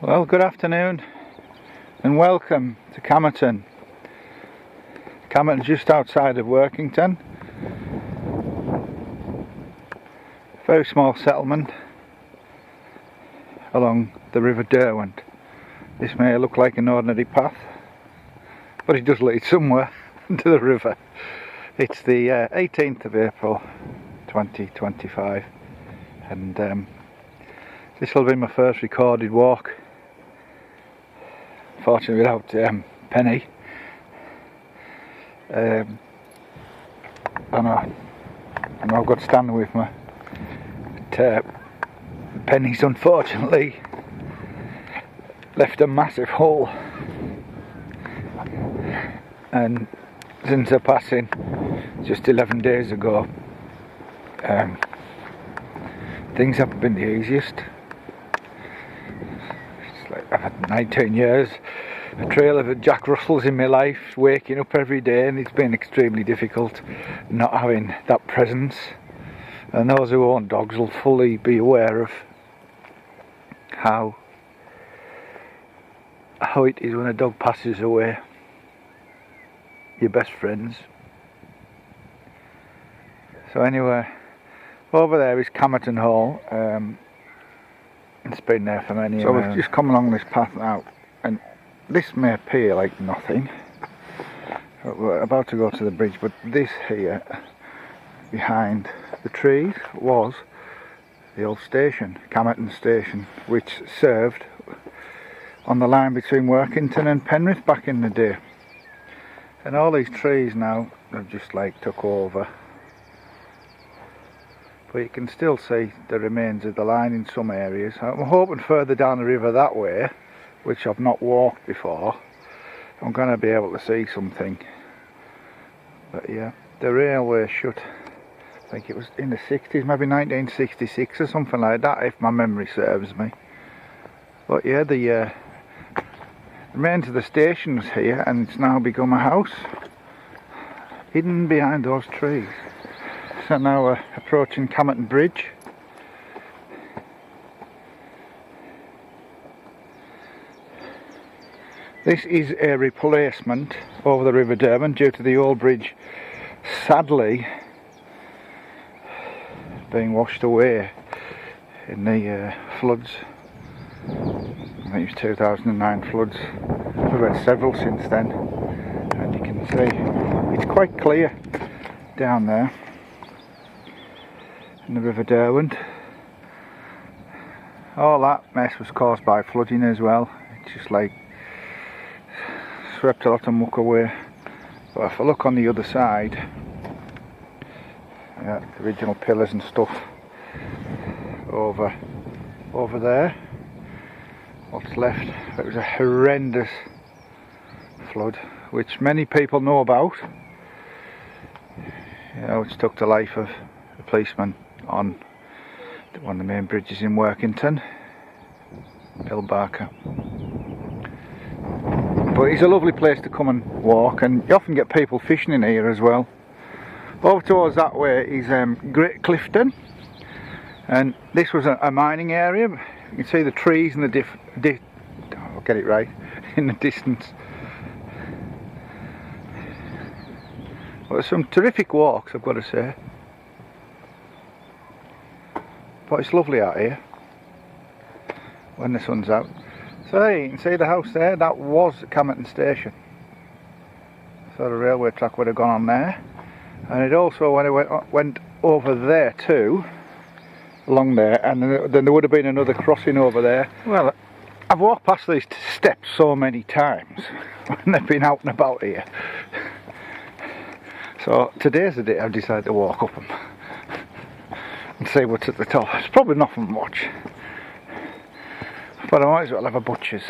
Well, good afternoon and welcome to Camerton. Camerton's just outside of Workington. Very small settlement along the River Derwent. This may look like an ordinary path, but it does lead somewhere to the river. It's the 18th of April 2025 and this will be my first recorded walk. Fortunately without Penny. I know I've got Stanley with me, but Penny's unfortunately left a massive hole, and since her passing just 11 days ago, things haven't been the easiest. I've had 19 years, a trail of Jack Russells in my life, waking up every day, and it's been extremely difficult not having that presence. And those who own dogs will fully be aware of how it is when a dog passes away. Your best friends. So anyway, over there is Camerton Hall. It's been there for many years. So we've just come along this path now, and this may appear like nothing. We're about to go to the bridge, but this here, behind the trees, was the old station, Camerton Station, which served on the line between Workington and Penrith back in the day. And all these trees now have just like took over. But you can still see the remains of the line in some areas. I'm hoping further down the river that way, which I've not walked before, I'm going to be able to see something. But yeah, the railway shut, I think it was in the 60s, maybe 1966 or something like that, if my memory serves me. But yeah, the remains of the station was here, and it's now become a house, hidden behind those trees. So now we're approaching Camerton Bridge. This is a replacement over the River Derwent due to the old bridge sadly being washed away in the floods. I think it was 2009 floods. We've had several since then, and you can see it's quite clear down there in the River Derwent. All that mess was caused by flooding as well. It's just like swept a lot of muck away. But if I look on the other side, the original pillars and stuff over there, what's left, it was a horrendous flood which many people know about, which took the life of a policeman on one of the main bridges in Workington, Bill Barker. But it's a lovely place to come and walk, and you often get people fishing in here as well. Over towards that way is Great Clifton, and this was a mining area. You can see the trees and I'll get it right, in the distance. Well, there's some terrific walks, I've got to say. But it's lovely out here when the sun's out. So there you can see the house there, that was Camerton Station. So the railway track would have gone on there. And it also went over there too, along there, and then there would have been another crossing over there. Well, I've walked past these steps so many times when they've been out and about here. So today's the day I've decided to walk up them and see what's at the top. It's probably nothing much, but I might as well have a butcher's.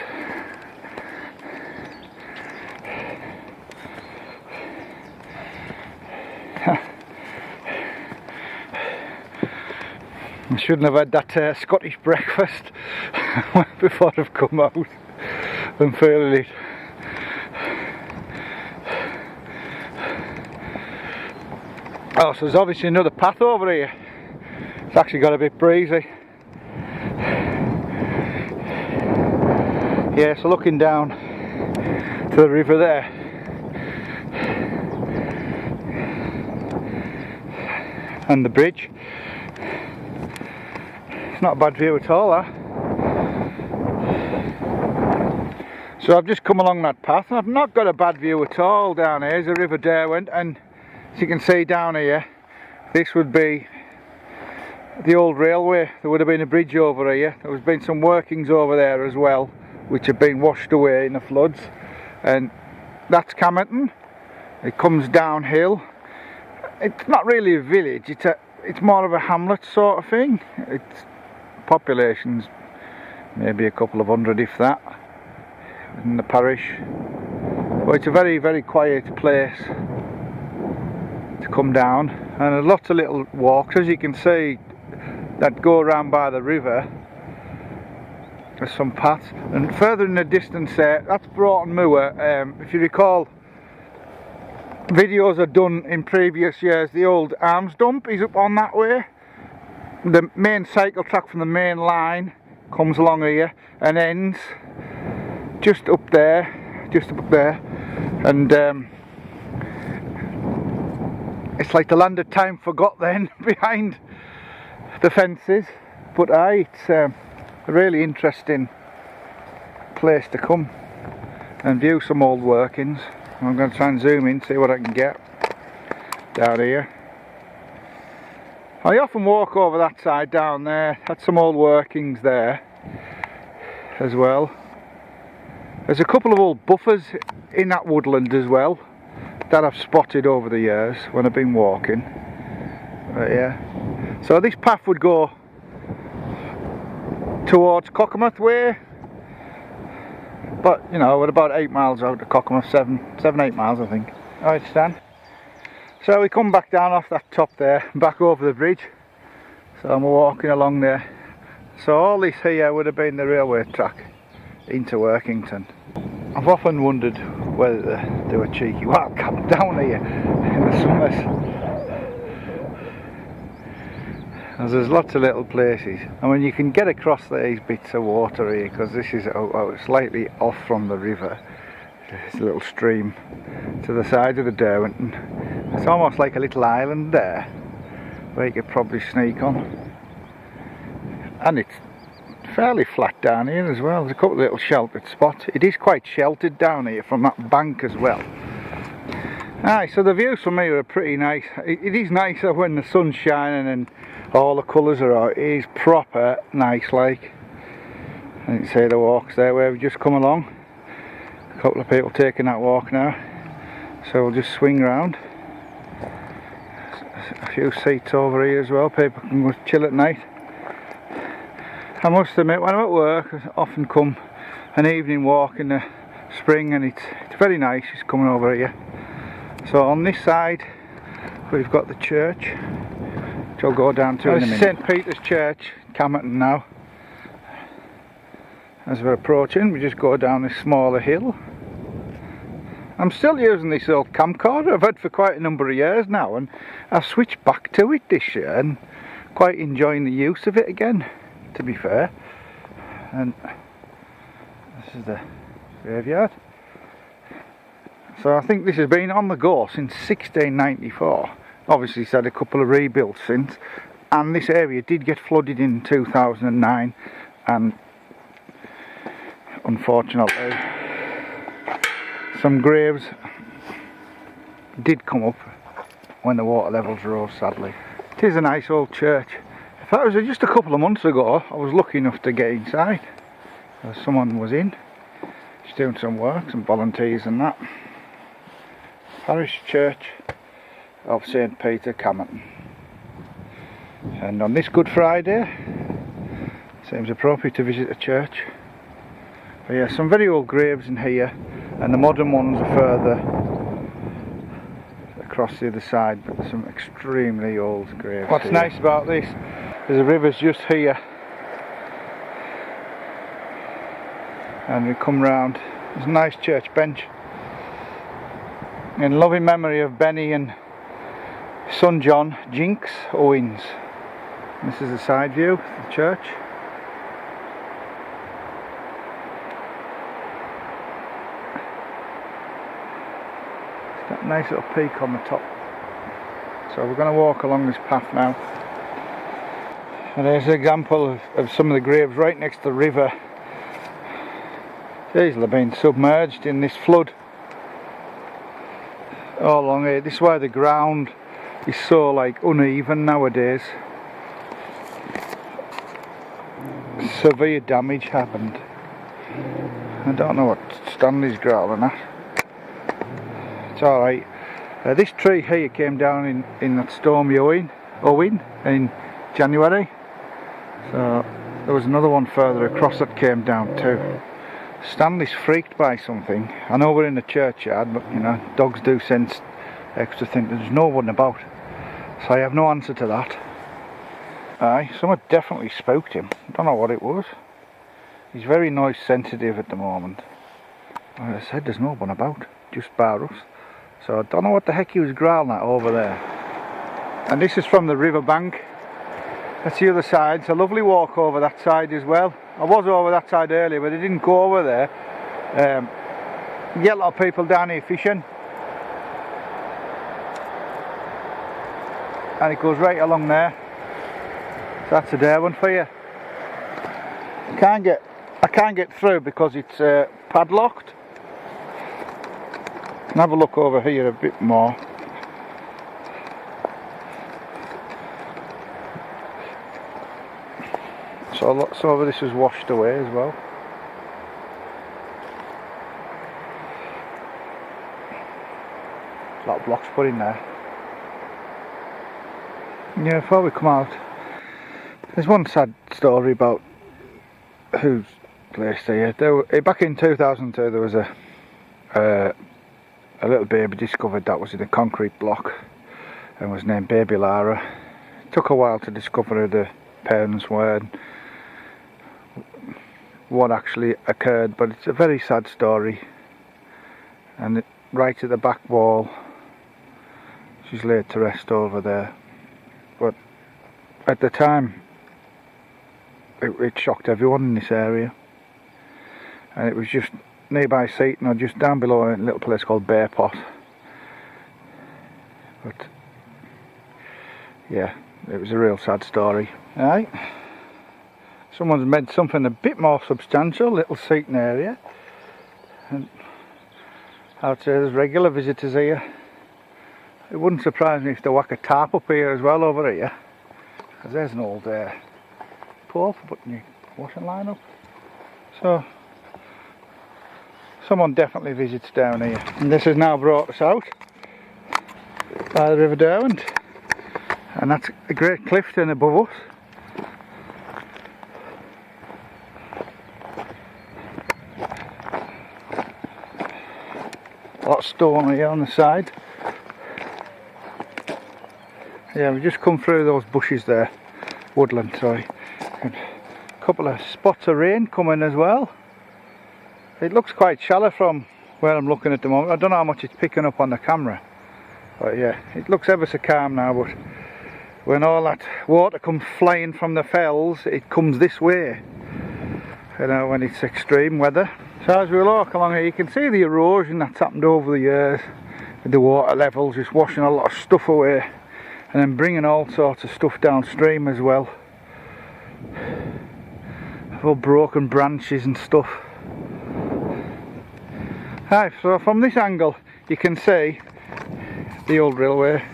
I shouldn't have had that Scottish breakfast before I've come out. I'm feeling it. Oh, so there's obviously another path over here. It's actually got a bit breezy. Yeah, so looking down to the river there, and the bridge, it's not a bad view at all, that. So I've just come along that path and I've not got a bad view at all down here. There's the River Derwent, and as you can see down here, this would be the old railway. There would have been a bridge over here. There's been some workings over there as well, which have been washed away in the floods. And that's Camerton. It comes downhill. It's not really a village, it's more of a hamlet sort of thing. Its population's maybe a couple of hundred, if that, in the parish. But it's a very, very quiet place to come down, and there's lots of little walks, as you can see, that go around by the river. There's some paths, and further in the distance there, that's Broughton Moor. If you recall, videos are done in previous years. The old arms dump is up on that way. The main cycle track from the main line comes along here and ends just up there, and it's like the land of time forgot then behind the fences. But it's a really interesting place to come and view some old workings. I'm going to try and zoom in, see what I can get down here. I often walk over that side down there. That's some old workings there as well. There's a couple of old buffers in that woodland as well that I've spotted over the years when I've been walking. But yeah, so this path would go towards Cockermouth Way, but you know, we're about 8 miles out of Cockermouth, 7-8 miles I think. Alright, Stan. So we come back down off that top there, back over the bridge. So I'm walking along there. So all this here would have been the railway track into Workington. I've often wondered whether they do a cheeky wild camp down here in the summers. As there's lots of little places. I mean, you can get across these bits of water here because this is slightly off from the river. There's a little stream to the side of the Derwent, and it's almost like a little island there where you could probably sneak on. And it's fairly flat down here as well. There's a couple of little sheltered spots. It is quite sheltered down here from that bank as well. Aye, so the views from here are pretty nice. It is nicer when the sun's shining and all the colours are out. It is proper nice like. And you can see the walks there where we've just come along. A couple of people taking that walk now. So we'll just swing round. A few seats over here as well. People can go chill at night. I must admit, when I'm at work, I often come an evening walk in the spring, and it's very nice just coming over here. So on this side we've got the church, which I'll go down to in a minute. St Peter's Church, Camerton now. As we're approaching, we just go down this smaller hill. I'm still using this old camcorder I've had for quite a number of years now, and I've switched back to it this year and quite enjoying the use of it again, to be fair. And this is the graveyard. So I think this has been on the go since 1694. Obviously it's had a couple of rebuilds since, and this area did get flooded in 2009, and unfortunately some graves did come up when the water levels rose, sadly. It is a nice old church. In fact, it was just a couple of months ago I was lucky enough to get inside. Someone was in, just doing some work, some volunteers and that. Parish Church of St Peter, Camerton. And on this Good Friday, seems appropriate to visit a church. But yeah, some very old graves in here, and the modern ones are further across the other side, but there's some extremely old graves. What's here nice about this is the river's just here, and we come round. There's a nice church bench in loving memory of Benny and son John Jinx Owens. This is the side view of the church. That nice little peak on the top. So we're going to walk along this path now. And there's an example of some of the graves right next to the river. These have been submerged in this flood all along here. This is why the ground is so like uneven nowadays. Severe damage happened. I don't know what Stanley's growling at. It's alright. This tree here came down in that storm Owen in January. So there was another one further across that came down too. Stanley's freaked by something. I know we're in the churchyard, but you know, dogs do sense extra things. There's no one about. So I have no answer to that. Aye, someone definitely spooked him. I don't know what it was. He's very noise sensitive at the moment. Like I said, there's no one about, just bar us. So I don't know what the heck he was growling at over there. And this is from the river bank. That's the other side. It's a lovely walk over that side as well. I was over that side earlier, but I didn't go over there. You get a lot of people down here fishing. And it goes right along there. So that's a Derwent for you. I can't get through because it's padlocked. And have a look over here a bit more. So lots of this is washed away as well. A lot of blocks put in there. Yeah, before we come out, there's one sad story about who's placed here. Back in 2002 there was a little baby discovered that was in a concrete block and was named Baby Lara. It took a while to discover who the parents were and what actually occurred, but it's a very sad story. And right at the back wall, she's laid to rest over there. But at the time, it shocked everyone in this area. And it was just nearby Seaton, or just down below a little place called Bear Pot. But yeah, it was a real sad story. Right. Someone's made something a bit more substantial, little Seaton area. And I'd say there's regular visitors here. It wouldn't surprise me if they whack a tarp up here as well over here. Because there's an old pole for putting your washing line up. So someone definitely visits down here. And this has now brought us out by the River Derwent. And that's a great cliff then above us. A lot of stone here on the side. Yeah, we've just come through those bushes there. Woodland, sorry. And a couple of spots of rain coming as well. It looks quite shallow from where I'm looking at the moment. I don't know how much it's picking up on the camera. But yeah, it looks ever so calm now, but when all that water comes flying from the fells, it comes this way. You know, when it's extreme weather. So as we walk along here, you can see the erosion that's happened over the years. With the water levels just washing a lot of stuff away. And then bringing all sorts of stuff downstream as well. All broken branches and stuff. Right, so from this angle you can see the old railway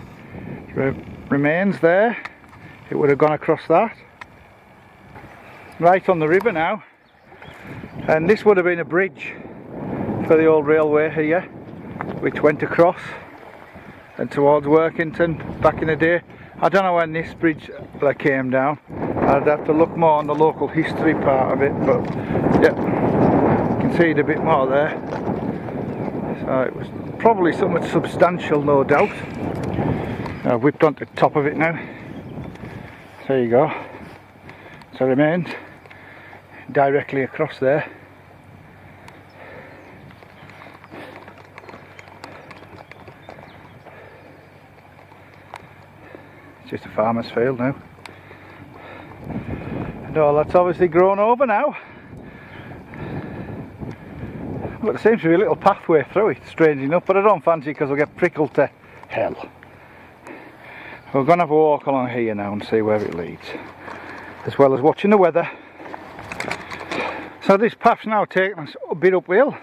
remains there. It would have gone across that. Right on the river now. And this would have been a bridge for the old railway here, which went across and towards Workington back in the day. I don't know when this bridge came down. I'd have to look more on the local history part of it, but yeah, you can see it a bit more there. So it was probably something substantial, no doubt. I've whipped onto the top of it now. There you go. So it remains directly across there. It's just a farmer's field now. And all that's obviously grown over now. But there seems to be a little pathway through it, strange enough, but I don't fancy it because I'll get prickled to hell. We're going to have a walk along here now and see where it leads, as well as watching the weather. So this path's now taken us a bit uphill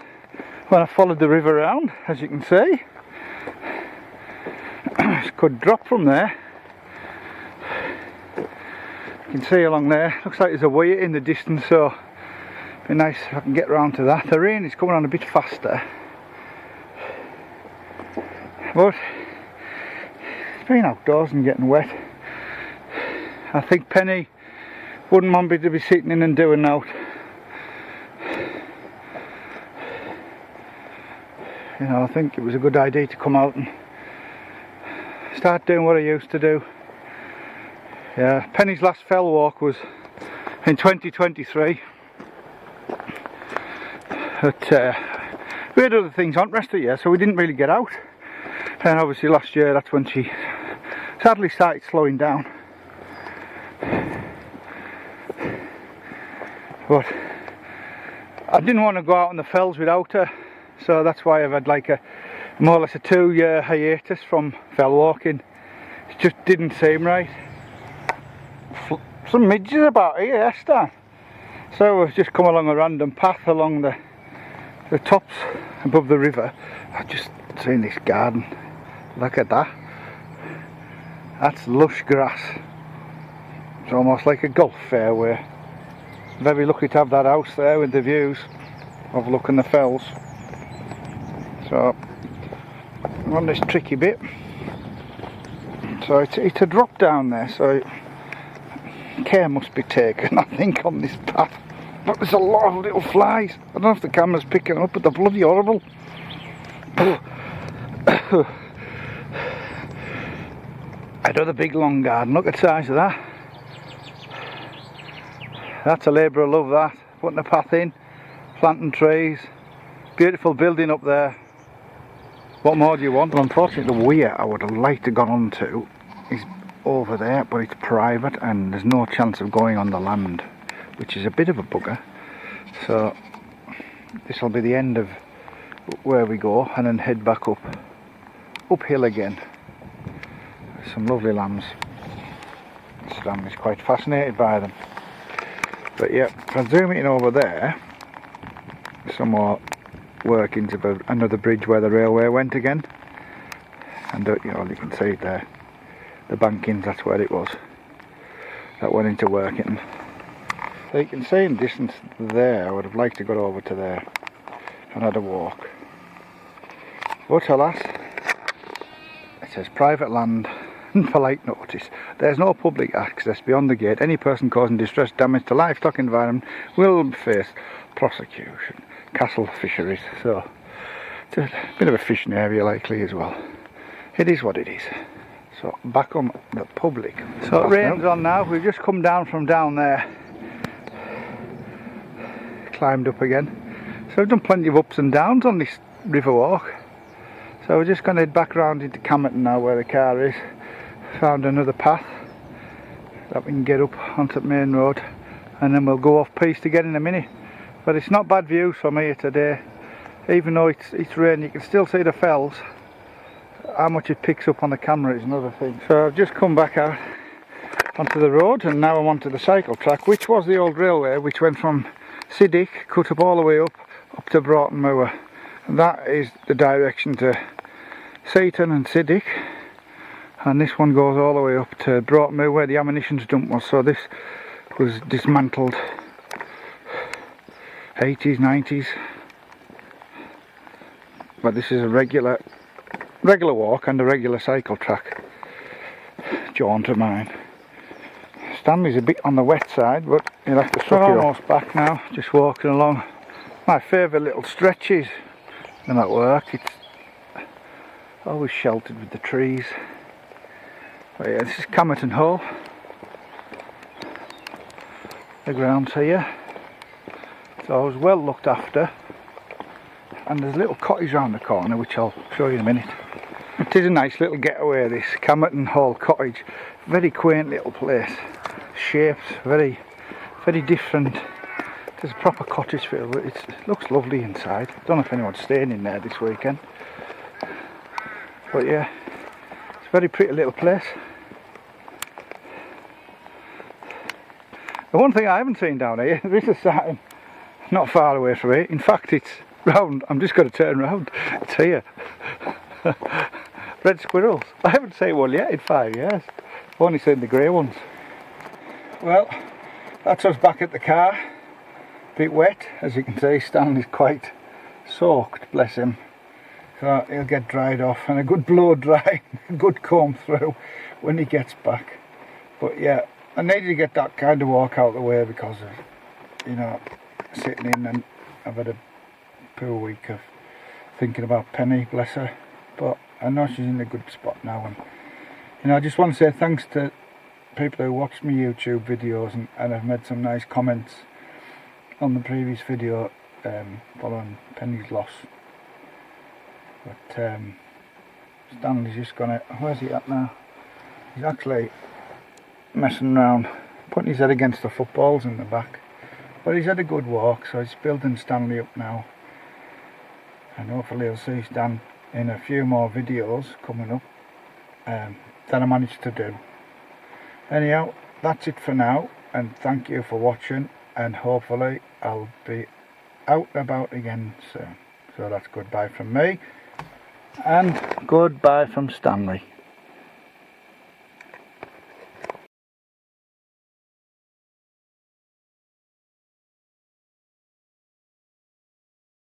when I followed the river around, as you can see. It could drop from there. You can see along there, looks like there's a weir in the distance, so it'd be nice if I can get round to that. The rain is coming on a bit faster, but being outdoors and getting wet, I think Penny wouldn't want me to be sitting in and doing out. You know, I think it was a good idea to come out and start doing what I used to do. Yeah, Penny's last fell walk was in 2023. But we had other things on the rest of the year, so we didn't really get out. And obviously last year, that's when she sadly started slowing down. But I didn't want to go out on the fells without her, so that's why I've had like a more or less a 2-year hiatus from fell walking. It just didn't seem right. Some midges about here, Stan. So we've just come along a random path along the tops above the river. I've just seen this garden. Look at that. That's lush grass. It's almost like a golf fairway. Very lucky to have that house there with the views overlooking the fells. So I'm on this tricky bit. So it's a drop down there, so care must be taken, I think, on this path. But there's a lot of little flies. I don't know if the camera's picking up, but they're bloody horrible. Another big long garden, look at the size of that. That's a labour of love, that. Putting a path in, planting trees, beautiful building up there. What more do you want? Well, unfortunately the weir I would have liked to have gone on to is over there, but it's private and there's no chance of going on the land, which is a bit of a bugger. So this will be the end of where we go, and then head back uphill again. There's some lovely lambs. Stanley's quite fascinated by them. But yeah, if I zoom in over there, some more workings of another bridge where the railway went again. And you know, you can see it there, the bankings, that's where it was. That went into working. So you can see in the distance there, I would have liked to go over to there and had a walk. But alas, it says private land and polite notice. There's no public access beyond the gate. Any person causing distress, damage to livestock environment will face prosecution. Castle fisheries, so it's a bit of a fishing area likely as well. It is what it is. So back on the public. So it rains on now. We've just come down from down there, climbed up again. So we've done plenty of ups and downs on this river walk. So we're just going to head back round into Camerton now, where the car is. Found another path that we can get up onto the main road, and then we'll go off piste again in a minute. But it's not bad views from here today. Even though it's rain, you can still see the fells. How much it picks up on the camera is another thing. So I've just come back out onto the road, and now I'm onto the cycle track, which was the old railway, which went from Siddick, cut up all the way up to Broughton-Moor. And that is the direction to Seaton and Siddick. And this one goes all the way up to Broughton-Moor, where the ammunition dump was. So this was dismantled 80s, 90s. But this is a regular walk and a regular cycle track. Jaunt of mine. Stanley's a bit on the wet side, but you'll have to suck it up. Almost back now, just walking along. My favourite little stretches. I'm at work, it's always sheltered with the trees. But yeah, this is Camerton-Low. The ground's here. It's always well looked after. And there's a little cottage round the corner, which I'll show you in a minute. It is a nice little getaway, this Camerton-Low cottage. Very quaint little place. Shapes very, very different to There's a proper cottage feel, but it looks lovely inside. Don't know if anyone's staying in there this weekend. But yeah, it's a very pretty little place. The one thing I haven't seen down here, there is a sign not far away from here. In fact, it's round. I'm just going to turn round. It's here. Red squirrels. I haven't seen one yet in 5 years. I've only seen the grey ones. Well, that's us back at the car. A bit wet, as you can see. Stanley's quite soaked, bless him. So he'll get dried off, and a good blow dry, a good comb through when he gets back. But yeah, I needed to get that kind of walk out of the way because of, you know, sitting in, and I've had a poor week of thinking about Penny, bless her. But I know she's in a good spot now, and you know, I just want to say thanks to people who watched my YouTube videos and have made some nice comments on the previous video following Penny's loss. But Stanley's just gonna, where's he at now? He's actually messing around, putting his head against the footballs in the back. But he's had a good walk, so he's building Stanley up now. And hopefully he'll see Stan in a few more videos coming up that I managed to do. Anyhow, that's it for now, and thank you for watching, and hopefully I'll be out and about again soon. So that's goodbye from me, and goodbye from Stanley.